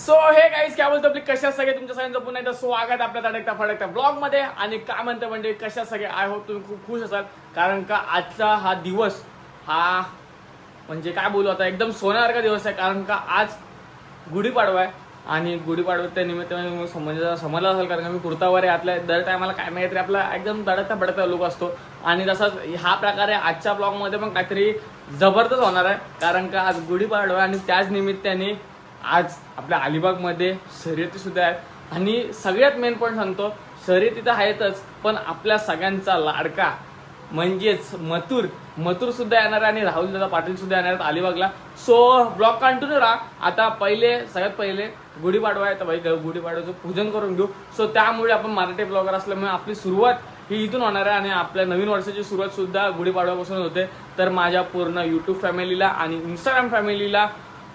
So हे guys काय बोलतो आपली कशा सगळे तुमच्या सगळ्यांचं पुन्हा एकदा स्वागत आपल्या तडकता फडकता ब्लॉग मध्ये. आणि काय म्हणतं म्हणजे कशा सगळे आय होप तुम्ही खूप खुश असाल, कारण का आजचा हा दिवस हा म्हणजे काय बोलू आता एकदम सोन्यासारखा दिवस आहे. कारण का आज गुढीपाडवा आहे आणि गुढीपाडव्याच्या निमित्ताने समजलं असेल, कारण का मी कुर्तावर आहे. आपल्या दर टायमाला काय माहिती आपला एकदम तडकता फडकता लुक असतो आणि तसाच हा प्रकारे आजच्या ब्लॉगमध्ये पण काहीतरी जबरदस्त होणार आहे. कारण का आज गुढीपाडवा आणि त्याच निमित्ताने आज आपल्या अलिबागमध्ये शर्यती सुद्धा आहेत. आणि सगळ्यात मेन पॉईंट सांगतो, शर्यती तर आहेतच, पण आपल्या सगळ्यांचा लाडका म्हणजेच मथुर सुद्धा येणार आहे आणि राहुल दादा पाटील सुद्धा येणार आहेत अलिबागला. सो ब्लॉग कंटिन्यू राहा. आता सगळ्यात पहिले गुढीपाडवा आहे, तर भाई गुढीपाडव्याचं पूजन करून घेऊ. सो त्यामुळे आपण मराठी ब्लॉगर असल्यामुळे आपली सुरुवात ही इथून होणार आहे आणि आपल्या नवीन वर्षाची सुरुवात सुद्धा गुढीपाडव्यापासून होते. तर माझ्या पूर्ण यूट्यूब फॅमिलीला आणि इंस्टाग्राम फॅमिलीला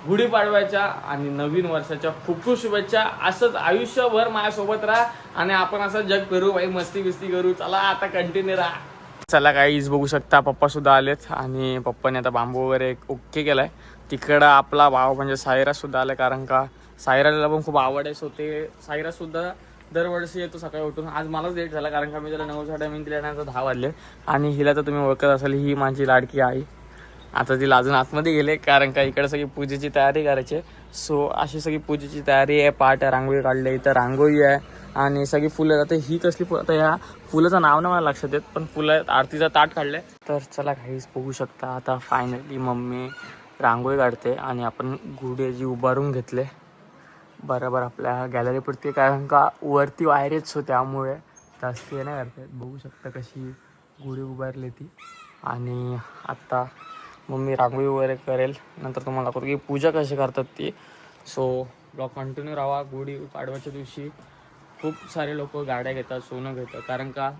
गुढीपाडव्याच्या आणि नवीन वर्षाच्या खूप खूप शुभेच्छा. असंच आयुष्यभर माझ्यासोबत राहा आणि आपण असं जग फिरू भाई, मस्ती बिस्ती करू. चला आता कंटिन्यू राहा. चला गाईज बघू शकता पप्पा सुद्धा आलेत आणि पप्पाने आता बांबू वगैरे ओके केलाय. तिकडं आपला भाव म्हणजे सायराज सुद्धा आलाय, कारण का सायराजला पण खूप आवड आहे. सो ते सायराज सुद्धा दरवर्षी येतो सकाळी उठून. आज मलाच लेट झाला, कारण का मी त्याला 9:30 टायमिंग दिल्यानंतर 10 वाजले. आणि हिला तर तुम्ही ओळखत असाल, ही माझी लाडकी आई. आता तिला अजून आतमध्ये गेले, कारण का इकडे सगळी पूजेची तयारी करायची. सो अशी सगळी पूजेची तयारी आहे. पाट आहे, रांगोळी काढली, इथं रांगोळी आहे आणि सगळी फुलं. आता ही कसली आता ह्या फुलाचं नाव नाही मला लक्षात येत, पण फुलं आरतीचा ताट काढलंय. तर चला काहीच बघू शकता. आता फायनली मम्मी रांगोळी काढते आणि आपण गुढी उभारून घेतले बरोबर आपल्या गॅलरीपुरती, कारण का वरती वायरेच हो, त्यामुळे जास्त हे नाही करते. बघू शकता कशी गुढी उभारली ती. आणि आत्ता मम्मी रांगोळी वगैरे करेल, नंतर तुम्हाला दाखवतो की पूजा कशी करतात ती. सो ब्लॉग कंटिन्यू राहा. गुढी पाडव्याच्या दिवशी खूप सारे लोक गाड्या घेतात, सोनं घेतात, कारण का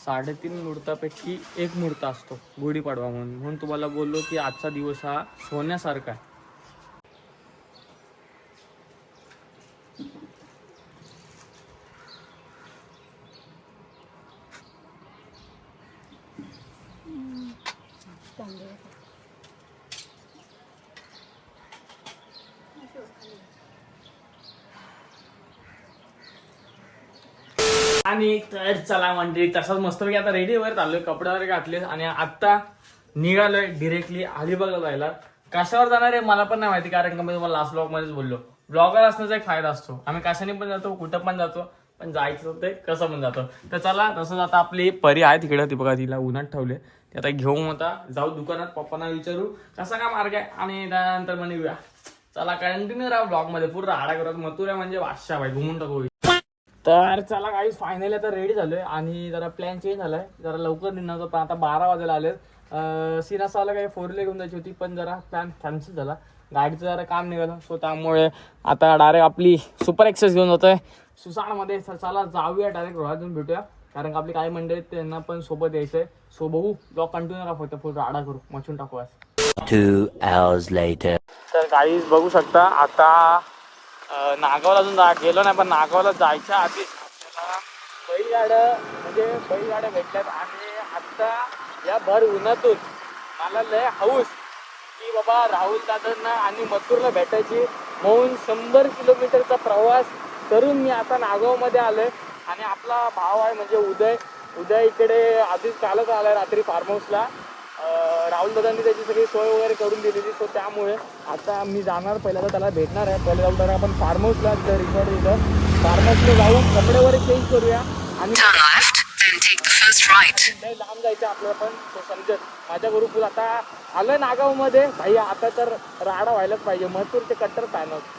3.5 मुहूर्तापैकी एक मुहूर्त असतो गुढीपाडवा म्हणून तुम्हाला बोललो की आजचा दिवस हा सोन्यासारखा आहे. आणि तर चला मंडळी, तसाच मस्तपैकी आता रेडी वगैरे चाललोय, कपडे वगैरे घातले आणि आता निघालोय डिरेक्टली अलिबागला जायला. कशावर जाणार आहे मला पण नाही माहिती, कारण का मी तुम्हाला लास्ट ब्लॉग मध्येच बोललो, ब्लॉगर असण्याचा एक फायदा असतो. आम्ही कशाने पण जातो, कुठं पण जातो, पण जायचं ते कसं पण जातो. तर चला, तसंच आता आपली परी आहे तिकडे, ती बघा तिला उन्हात ठेवले. ते आता घेऊन आता जाऊ दुकानात, पप्पांना विचारू कसा काय मार्ग आहे आणि त्यानंतर मग निघूया. चला कंटिन्यू राहा ब्लॉग मध्ये, पूर्ण राडा करत. मथुरा म्हणजे बादशाह भाई, घुमून टाकू. तर चला काही फायनली आता रेडी झालोय आणि जरा प्लॅन चेंज झालाय, जरा लवकर निघणार होता, पण आता 12 वाजायला आले. सिनासाला काही 4 व्हीलर घेऊन जायची होती, पण जरा प्लॅन कॅन्सल झाला, गाडीचं जरा काम निघालं. सो त्यामुळे आता डायरेक्ट आपली सुपर एक्सेस घेऊन जातोय सुसानमध्ये. चला जाऊया डायरेक्ट रोहातून भेटूया, कारण का आपली काही मंडळी त्यांना पण सोबत यायचंय. सो बघू, ब्लॉग कंटिन्यू राहा, फक्त फुल राडा करू, मचून टाकू. 2 hours later. तर काही बघू शकता आता नागावला अजून गेलो नाही, पण नागावला जायच्या आधी बैलगाड्या भेटल्यात. आणि आता या भर उन्हातून मला लय हौस की बाबा राहुल दादांना आणि मथुरला भेटायची, म्हणून 100 किलोमीटरचा प्रवास करून मी आता नागावमध्ये आलोय. आणि आपला भाव आहे म्हणजे उदय इकडे आधीच कालच आलाय रात्री फार्म हाऊसला. राहुल दादांनी त्याची सगळी सोय वगैरे करून दिलेली. सो त्यामुळे आता मी जाणार, पहिला तर त्याला भेटणार आहे. पहिले जाऊन आपण फार्म हाऊसला रिसॉर्ट इथं फार्म हाऊसला जाऊन कपडे वगैरे चेंज करूया आणि लांब जायचं आपल्याला पण. तो समजत माझ्या ग्रुपला आता आलोय नागावमध्ये भाई, आता तर राडा व्हायलाच पाहिजे. मथुरचे कट्टर फॅन आहोत.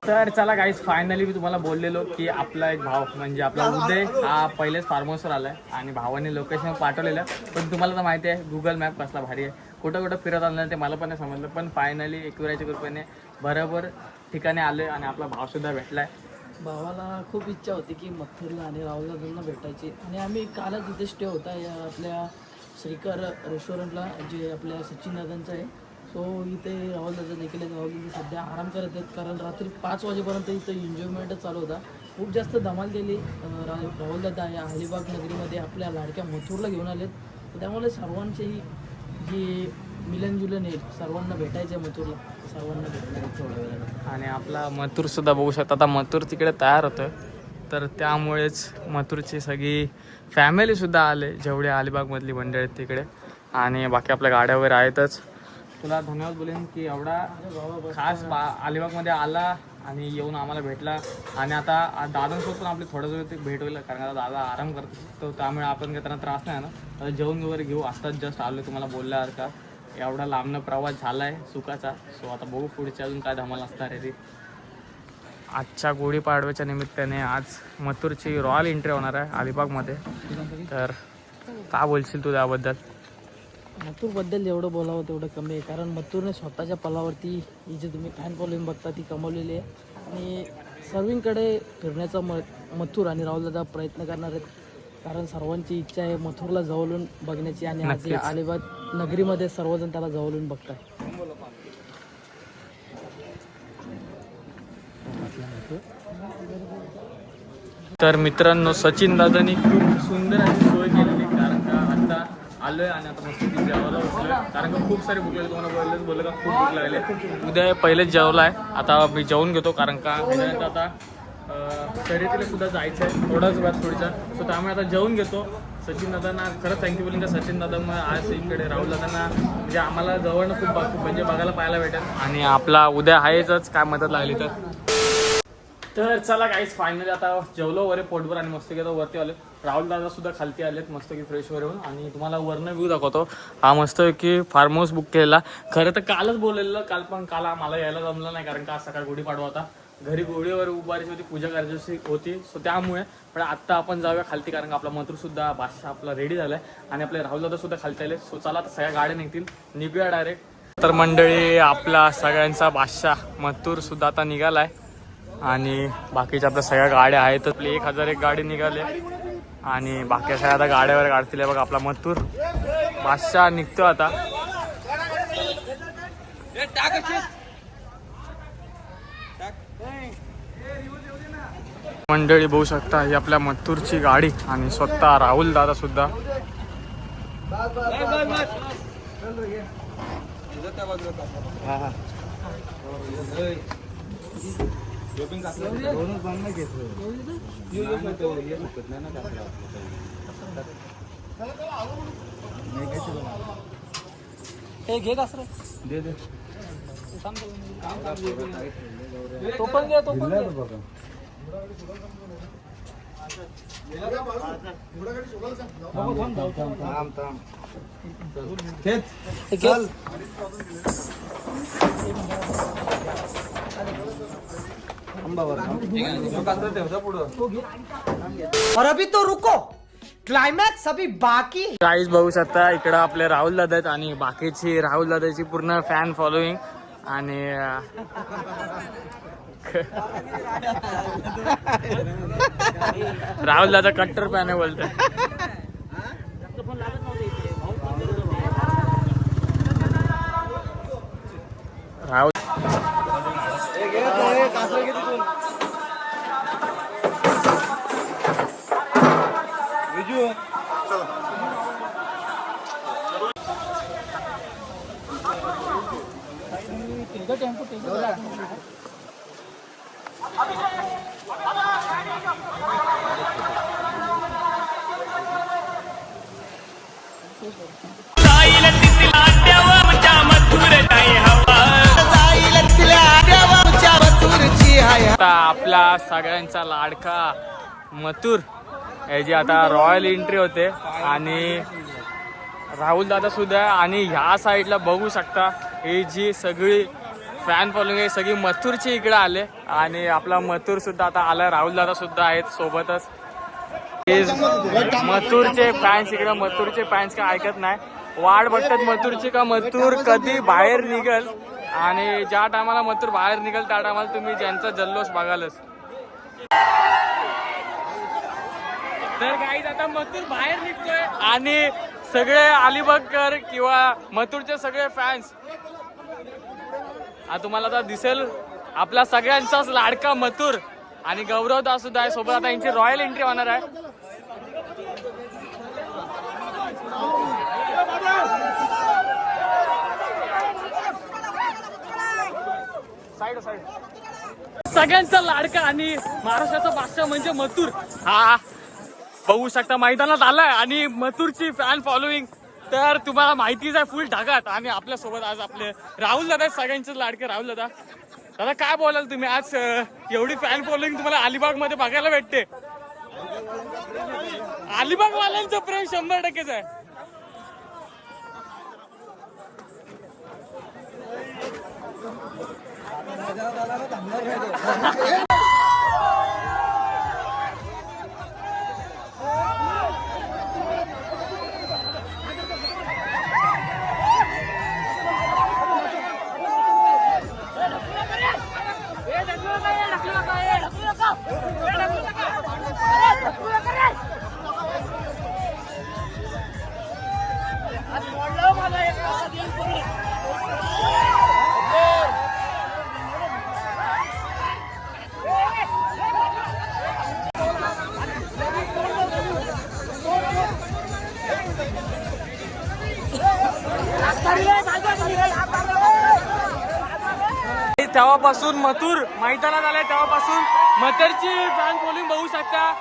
तर चला गाईज, फायनली मी तुम्हाला बोललेलो की आपला एक भाव म्हणजे आपला उदय हा पहिलेच फार्म हाऊसवर आलाय आणि भावाने लोकेशन पाठवलेलं. पण तुम्हाला तर माहिती आहे गुगल मॅप कसला भारी आहे, कुठं कुठं फिरत आलं ते मला पण नाही समजलं. पण फायनली एकविराच्या कृपेने बरोबर ठिकाणी आले आणि आपला भावसुद्धा भेटलाय. भावाला खूप इच्छा होती की मथुरला आणि राहुल दादांना भेटायची, आणि आम्ही कालच इथे स्टे होता या आपल्या श्रीकर रेस्टॉरंटला, जे आपल्या सचिन दादांचं आहे. सो इथे राहुल दादा देखील आहेत. राहुल दादा सध्या आराम करत आहेत, कारण रात्री 5 वाजेपर्यंत इथं एन्जॉयमेंटच चालू होता. खूप जास्त धमाल केली. राहुल दादा या अलिबाग नगरीमध्ये आपल्या लाडक्या मथुरला घेऊन आलेत. तर त्यामुळे सर्वांचेही जे मिलनजुलन आहे, सर्वांना भेटायचं आहे मथुरला. सर्वांना भेटणार आहे थोड्या वेळानं. आणि आपला मथुर सुद्धा बघू शकता. आता मथुर तिकडे तयार होतं, तर त्यामुळेच मथुरची सगळी फॅमिलीसुद्धा आले, जेवढे अलिबागमधली मंडळी आहेत तिकडे. आणि बाकी आपल्या गाड्या वगैरे आहेतच. तुला धन्यवाद बोलेन की एवढा खास अलिबागमध्ये आला आणि येऊन आम्हाला भेटला. आणि आता दादांसोबत पण आपली थोडं वेळ ते भेट होईल, कारण आता दादा आराम करतो, तर त्यामुळे आपण काही त्यांना त्रास नाही ना. आता जेवण वगैरे घेऊ. आत्ताच जस्ट आलो तुम्हाला बोलल्यावर का एवढा लांबनं प्रवास झाला आहे सुखाचा. सो आता बघू पुढच्या अजून काय धमाल असणार आहे ती. आजच्या गुढीपाडव्याच्या निमित्ताने आज मथुरची रॉयल एंट्री होणार आहे अलिबागमध्ये. तर काय बोलशील तू त्याबद्दल? मथुरबद्दल जेवढं बोलावं तेवढं कमी आहे, कारण मथुरने स्वतःच्या पलावरती ही जी तुम्ही फॅन फॉलोईंग बघता ती कमवलेली आहे. आणि सर्वींकडे फिरण्याचा मथुर आणि राहुलदादा प्रयत्न करणार आहेत, कारण सर्वांची इच्छा आहे मथुरला जवळून बघण्याची. आणि आज या अलिबाग नगरीमध्ये सर्वजण त्याला जवळून बघतात. तर मित्रांनो, सचिन दादांनी खूप सुंदर अशी सोय केलेली, कारण का आता आलोय आणि आता मस्त जेवायला बसलोय, कारण का खूप सारे भूक लागले. तुम्हाला पहिलेच बोललं का खूप भूक लागले. उद्या पहिलेच जेवला आहे, आता मी जेवून घेतो, कारण का आता शर्यतीला सुद्धा जायचं आहे थोडाच वेळात थोडीचा. सो त्यामुळे आता जेवून घेतो. सचिन दादांना खरंच थँक्यू बोलेन का सचिन दादांमुळे आज इकडे राहुल दादांना म्हणजे आम्हाला जवळनं खूप म्हणजे बघायला पाहायला भेटेल. आणि आपला उद्या आहेच काय मदत लागली तर चला गाईस, फायनली आता जेवलो वगैरे पोटभर आणि मस्त घेतो वरती आले. राहुल दादा सुद्धा खालती आलेत मस्त की फ्रेश वगैरे होऊन. आणि तुम्हाला वरनं व्ह्यू दाखवतो. हा मस्त की फार्म हाऊस बुक केलेला. खरं तर कालच बोललेलं, काल मला यायला जमलं नाही, कारण का आज सकाळ गुढीपाडवा होता. घरी गुढीवर उभारायची होती, पूजा करायची होती. सो त्यामुळे पण आत्ता आपण जाऊया खालती, कारण का आपला मथुर सुद्धा बादशाह आपला रेडी झालाय आणि आपले राहुल दादा सुद्धा खालती आले. सो चला आता सगळ्या गाड्या निघतील, निघूया डायरेक्ट. तर मंडळी, आपला सगळ्यांचा बादशाह मथुर सुद्धा आता निघालाय आणि बाकीच्या आपल्या सगळ्या गाड्या आहेत. आपली 1001 गाडी निघाले आणि बाकी सगळ्या आता गाड्यावर काढतील. बघा आपला मथुर बादशाह निघतो आता. मंडळी बघू शकता, ही आपल्या मथुरची गाडी आणि स्वतः राहुल दादा सुद्धा. घे का सर, तो पण घे, तो पण घे. और अभी तो रुको, क्लाइमैक्स अभी बाकी. गाईज बघू शकता, इकडं आपले राहुल दादा आहेत आणि बाकीची राहुल दादाची पूर्ण फॅन फॉलोईंग. आणि राहुल दादा कट्टर फॅन आहे बोलतोय. राहुल आता आपला सगळ्यांचा लाडका मथुर याची आता रॉयल एंट्री होते आणि राहुल दादा सुद्धा. आणि ह्या साईडला बघू शकता, ही जी सगळी फॅन फॉलोइंग आहे सगळी मथुरची इकडे आले आणि आपला मथुर सुद्धा आता आला. राहुल दादा सुद्धा आहेत सोबतच. मथुरचे फॅन्स इकडे, मथुरचे फॅन्स काय ऐकत नाही, वाट बघतात मथुरची का मथुर कधी बाहेर निघल. आणि ज्या टायमाला मथुर बाहेर निघल त्या टायमाला तुम्ही ज्यांचा जल्लोष बघालच. तर गाईज आता मथुर बाहेर निघतोय आणि सगळे अलिबागकर किंवा मथुरचे सगळे फॅन्स तुम्हाला आता दिसेल. आपला सगळ्यांचाच लाडका मथुर आणि गौरव दास सुद्धा आहे सोबत. आता यांची रॉयल एंट्री होणार आहे. सगळ्यांचा लाडका आणि महाराष्ट्राचा बादशाह म्हणजे मथुर हा बघू शकता मैदानात आलाय आणि मथुरची फॅन फॉलोईंग तर तुम्हाला माहितीच आहे फुल ढगात. आणि आपल्या सोबत आज आपले राहुल दादा सगळ्यांचे लाडके राहुल दादा. दादा काय बोलाल तुम्ही आज एवढी फॅन फॉलोईंग तुम्हाला अलिबाग मध्ये बघायला भेटते. अलिबाग वाल्यांचं प्रेम 100%च आहे. तेव्हापासून मथुर मैदानात आलाय तेव्हापासून मथुरची फॅन फॉलोइंग बघू शकता.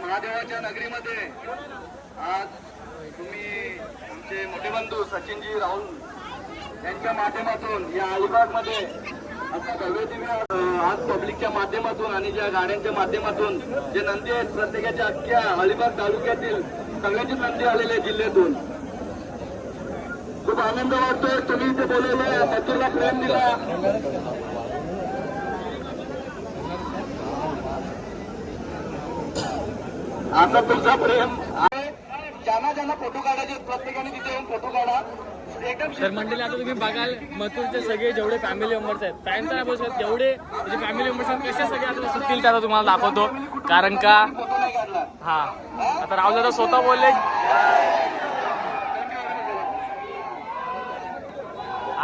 महादेवाच्या नगरीमध्ये आज तुम्ही आमचे मोठे बंधू सचिनजी राहुल यांच्या माध्यमातून या अलिबागमध्ये आता आज पब्लिकच्या माध्यमातून आणि ज्या गाड्यांच्या माध्यमातून जे नंदी आहेत प्रत्येकाच्या अख्ख्या अलिबाग तालुक्यातील सगळ्यांचे नंदी आलेले जिल्ह्यातून खूप आनंद वाटतोय. तुम्ही इथे बोलवलं मथुरला प्रेम दिला. आता तुमचा प्रेम ज्यांना ज्यांना फोटो काढायचे प्रत्येकाने तिथे येऊन फोटो काढा. तर मंडळी आता तुम्ही बघाल मथुरचे सगळे जेवढे फॅमिली मेंबर्स आहेत फॅन तर नाही बोलू शकत जेवढे म्हणजे फॅमिली मेंबर्स आहेत कसे सगळे आता सुटतील ते आता तुम्हाला दाखवतो. कारण का हा आता राहुल दादा स्वतः बोलले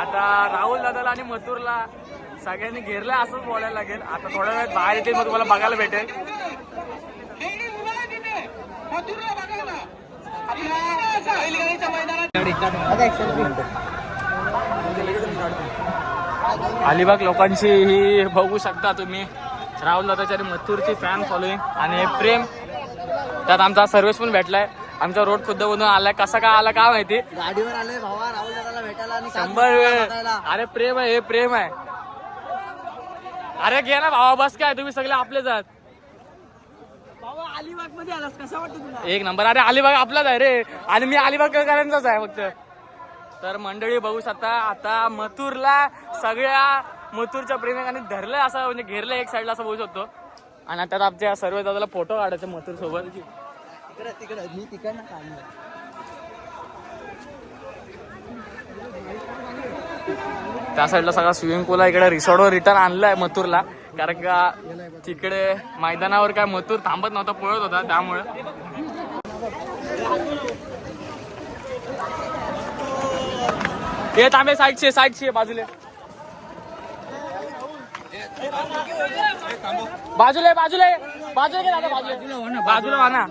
आता राहुल दादाला आणि मथुरला सगळ्यांनी घेरलं असंच बोलायला लागेल. आता थोड्या वेळात बाहेर येतील मग तुम्हाला बघायला भेटेल. अलिबाग लोकांची ही बघू शकता तुम्ही राहुल दादाच्या आणि मथुरची फॅन फॉलोईंग आणि प्रेम. त्यात आमचा सर्व्हिस पण भेटलाय. आमचा रोड खुद्द बनून आलाय. कसा काय आला काय माहिती. गाडीवर आले भावा राहुल दादाला भेटायला आणि 100 वेळ. अरे प्रेम आहे हे प्रेम आहे. अरे घे ना भावा बस काय तुम्ही सगळे आपलेच आहात. अलिबाग मध्ये आलास कसा वाटतं तुला. एक नंबर. अरे अलिबाग आपलाच आहे रे आणि मी अलिबागकरांचाच आहे फक्त. तर मंडळी बघू शकता आता मथुरला सगळ्या मथुरच्या प्रेमिकांनी धरलंय असं म्हणजे घेरलंय एक साईडला असं बोलू शकतो. आणि त्यात आमच्या सर्व दादाला फोटो काढायचे मथुर सोबत. तिकडे मी तिकडनं काढलं. त्या साईडला सगळा स्विमिंग पूल आहे. इकडे रिसॉर्टवर रिटर्न आणलाय मथुरला कारण का तिकडे मैदानावर काय मथुर थांबत नव्हता पळत होता त्यामुळे. हे थांबे साईडचे बाजूले बाजूला वाना.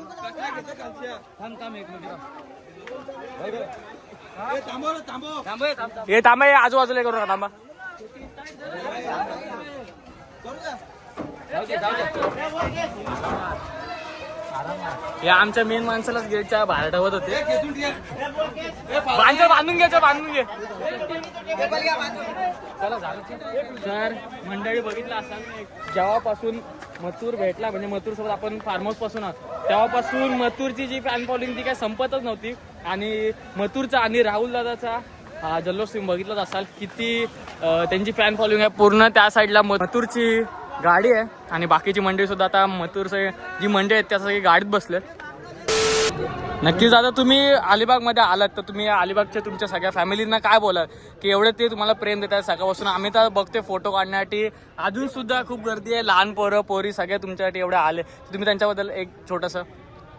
हे थांबे आजूबाजूला करू नका थांबा. हे आमच्या मेन माणसालाच गेटच्या बाहेर ठेवत होते. बांधून घे. चला झालं. तर मंडळी बघितलं असाल जेव्हापासून मथुर भेटला म्हणजे मथुर सोबत आपण फार्म हाऊस पासून आहोत तेव्हापासून मथुरची जी फॅन फॉलोइंग ती काय संपतच नव्हती. आणि मथुरचा आणि राहुल दादाचा हा जल्लोष तुम्ही बघितलंच असाल किती त्यांची फॅन फॉलोइंग आहे. पूर्ण त्या साईडला मथुरची गाडी आहे आणि बाकीची मंडळी सुद्धा आता मथुरचे जी मंडळी आहेत त्या सगळी गाडीत बसले. नक्कीच आता तुम्ही अलिबागमध्ये आलात तर तुम्ही अलिबागच्या तुमच्या सगळ्या फॅमिलींना काय बोलाल की एवढे ते तुम्हाला प्रेम देतात सकाळपासून. आम्ही तर बघते फोटो काढण्यासाठी अजून सुद्धा खूप गर्दी आहे. लहान पोरं पोरी सगळे तुमच्यासाठी एवढे आले. तुम्ही त्यांच्याबद्दल एक छोटंसं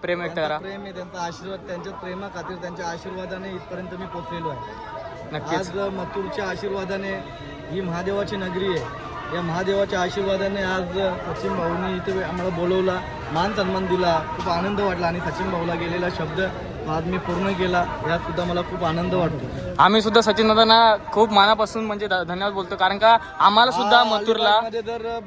प्रेम व्यक्त करा. प्रेम आहे त्यांचा आशीर्वाद, त्यांच्या प्रेमाखातीर त्यांच्या आशीर्वादाने इथपर्यंत मी पोहोचलेलो आहे. नक्कीच आज मथुरच्या आशीर्वादाने ही महादेवाची नगरी आहे. या महादेवाच्या आशीर्वादाने आज सचिन भाऊनी इथे आम्हाला बोलवला, मान सन्मान दिला, खूप आनंद वाटला आणि सचिन भाऊला गेलेला शब्द आज मी पूर्ण केला, यात सुद्धा मला खूप आनंद वाटतो. आम्ही सुद्धा सचिन दादांना खूप मनापासून म्हणजे धन्यवाद बोलतो कारण का आम्हाला सुद्धा मथुरला अलिबागमध्ये जर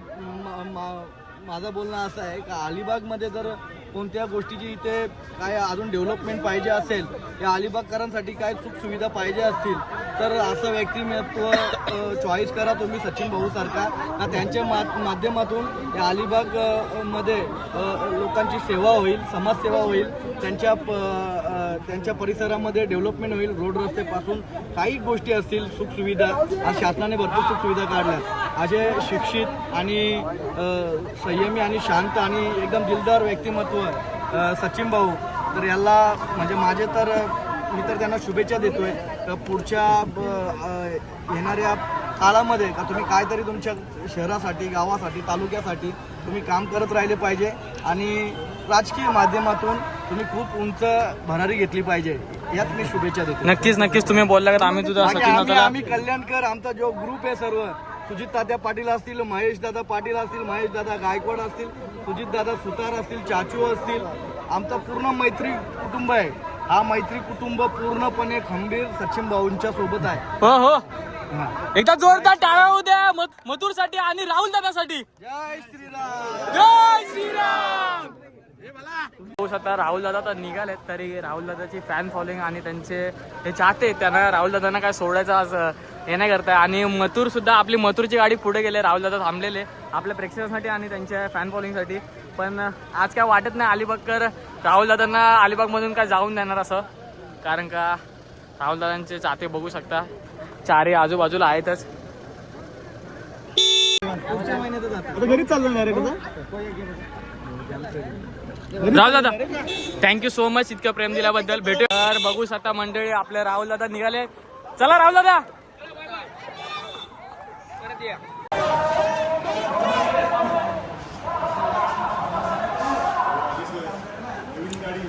माझं बोलणं असं आहे का अलिबागमध्ये जर कोणत्या गोष्टीची इथे काय अजून डेव्हलपमेंट पाहिजे असेल, या अलिबागकरांसाठी काय सुखसुविधा पाहिजे असतील तर असं व्यक्तिमत्व चॉईस करा तुम्ही सचिन भाऊ सारखा. का त्यांच्या माध्यमातून या अलिबाग मध्ये लोकांची सेवा होईल, समाजसेवा होईल, त्यांच्या परिसरामध्ये डेव्हलपमेंट होईल. रोड रस्त्यापासून काही गोष्टी असतील सुखसुविधा, आज शासनाने भरपूर सुखसुविधा काढल्या. असे शिक्षित आणि संयमी आणि शांत आणि एकदम दिलदार व्यक्तिमत्व सचिन भाऊ, तर याला म्हणजे माझे तर मी तर त्यांना शुभेच्छा देतोय. पुढच्या येणाऱ्या काळामध्ये का तुम्ही काहीतरी तुमच्या शहरासाठी, गावासाठी, तालुक्यासाठी तुम्ही काम करत राहिले पाहिजे आणि राजकीय माध्यमातून तुम्ही खूप उंच भरारी घेतली पाहिजे, यात मी शुभेच्छा देतो. नक्कीच तुम्ही बोलला का आम्ही तुझा सचिन दादाला आम्ही कल्याणकर, आमचा जो ग्रुप आहे सर्व, सुजित दादा पाटील असतील, महेश दादा पाटील असतील, महेश दादा गायकवाड असतील, सुजित दादा सुतार असतील, चाचू असतील, आमचा पूर्ण मैत्री कुटुंब आहे. हा मैत्री कुटुंब पूर्णपणे खंबीर सचिन भाऊंच्या सोबत आहे. हो एकदा जोरदार टाळ्या होऊ द्या मथुरसाठी आणि राहुल दादासाठी. जय श्रीराम. जय श्रीराम. आता राहुल दादा तर निघालेत तरी राहुल दादाची फॅन फॉलोइंग आणि त्यांचे हे चाहते त्यांना राहुल दादांना काय सोडायचं आज हे नाही करताय. आणि मथुर सुद्धा आपली मथुरची गाडी पुढे गेले, राहुल दादा थांबलेले आपल्या प्रेक्षकांसाठी आणि त्यांच्या फॅन फॉलोइंगसाठी. पण आज काय वाटत नाही अलिबागकर राहुल दादांना अलिबागमधून काय जाऊन देणार असं, कारण का राहुल दादांचे चाहते बघू शकता चारही आजूबाजूला आहेतच. पुढच्या महिन्यातच आता घरी चालणार आहे राहुल दादा थँक्यू सो मच इतकं प्रेम दिल्याबद्दल. भेटू. तर बघू शकता मंडळी आपले राहुल दादा निघाले. चला राहुल दादा.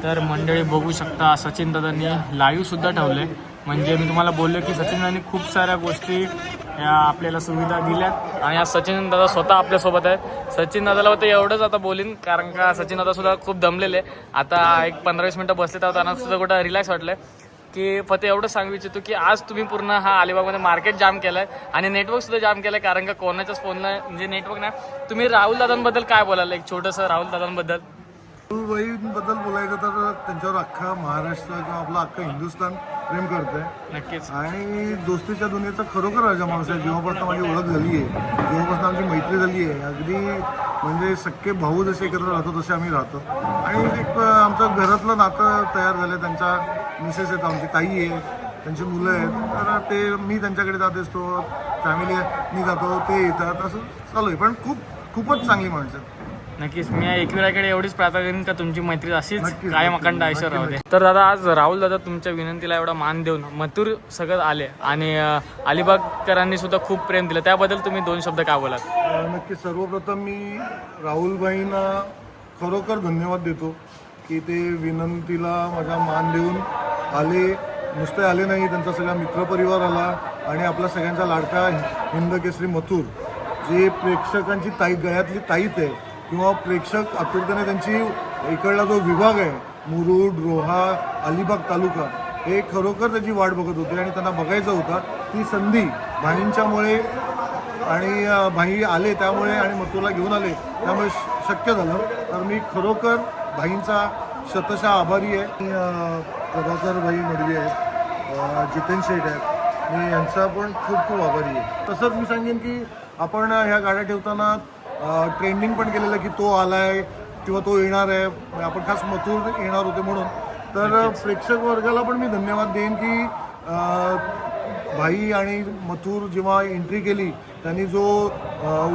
तर मंडळी बघू शकता सचिन दादांनी लाईव्ह सुद्धा ठेवले. म्हणजे मी तुम्हाला बोललो की सचिन दादांनी खूप साऱ्या गोष्टी या आपल्याला सुविधा दिल्यात आणि आज सचिन दादा स्वतः आपल्यासोबत आहे. सचिन दादाला होतं एवढंच आता बोलीन कारण का सचिन दादा सुद्धा खूप दमलेले. आता एक 15-20 मिनटं बसले तर त्यांना सुद्धा कुठं रिलॅक्स वाटलं की फक्त एवढंच सांगू इच्छितो की आज तुम्ही पूर्ण हा अलिबागमध्ये मार्केट जाम केलं आहे आणि नेटवर्क सुद्धा जाम केलं आहे कारण का कोणाच्याच फोनला म्हणजे नेटवर्क नाही. तुम्ही राहुल दादांबद्दल काय बोलाल एक छोटंसं राहुल दादांबद्दल? राहुलबाईंबद्दल बोलायचं तर त्यांच्यावर अख्खा महाराष्ट्र किंवा आपला अख्खा हिंदुस्थान प्रेम करतंय. नक्कीच. आणि दोस्तीच्या दुनियेचा खरोखर राजा माणूस आहे. जेव्हापासून माझी ओळख झाली आहे, जेव्हापासून आमची मैत्री झाली आहे, अगदी म्हणजे सख्खे भाऊ जसे एकत्र राहतो तसे आम्ही राहतो. आणि एक आमचं घरातलं नातं तयार झालं. त्यांच्या मिसेस आहेत, आमची ताई आहे, त्यांची मुलं आहेत, तर ते मी त्यांच्याकडे जात असतो, फॅमिली जातो, ते येतात, असं चालू आहे. पण खूपच चांगली माणसं आहेत. नक्कीच. मी एकविराकडे एवढीच प्रार्थना करेन का तुमची मैत्री अशीच नक्कीच, कायम नक्कीच, अखंड आयुष्य राहू दे. नक्कीच. तर दादा आज राहुल दादा तुमच्या विनंतीला एवढा मान देऊन मथुर सगळं आले आणि अलिबागकरांनी सुद्धा खूप प्रेम दिलं, त्याबद्दल तुम्ही 2 शब्द काय बोलात? नक्कीच. सर्वप्रथम मी राहुलबाईंना खरोखर धन्यवाद देतो की ते विनंतीला माझा मान देऊन आले. नुसते आले नाही, त्यांचा सगळा मित्रपरिवार आला आणि आपला सगळ्यांचा लाडका हिंद केसरी मथुर, जे प्रेक्षकांची गळ्यातली ताईत आहे किंवा प्रेक्षक आतुरतेने त्यांची इकडला जो विभाग आहे मुरुड, रोहा, अलिबाग तालुका, हे खरोखर त्याची वाट बघत होते आणि त्यांना बघायचं होता. ती संधी भाईंच्यामुळे आणि भाई आले त्यामुळे आणि मथुरला घेऊन आले त्यामुळे शक्य झालं. तर मी खरोखर भाईंचा शतशः आभारी आहे. आणि प्रभाकर भाई मडवी आहेत, जितेन शेठ आहेत, मी यांचा पण खूप खूप आभारी आहे. तसंच मी सांगेन की आपण ह्या गाड्या ठेवताना ट्रेंडिंग पण केलेलं की तो आलाय किंवा तो येणार आहे. आपण खास मथुर येणार होते म्हणून. तर प्रेक्षक वर्गाला पण मी धन्यवाद देईन की भाई आणि मथुर जेव्हा एंट्री केली त्यांनी जो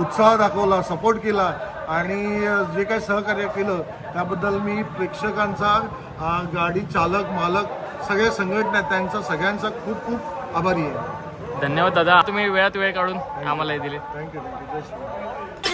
उत्साह दाखवला, सपोर्ट केला आणि जे काही सहकार्य केलं त्याबद्दल मी प्रेक्षकांचा, गाडी चालक, मालक, सगळ्या संघटना त्यांचा सगळ्यांचा खूप खूप आभारी आहे. धन्यवाद दादा, तुम्ही वेळात वेळ काढून आम्हाला हे दिले. थँक्यू. जय श्री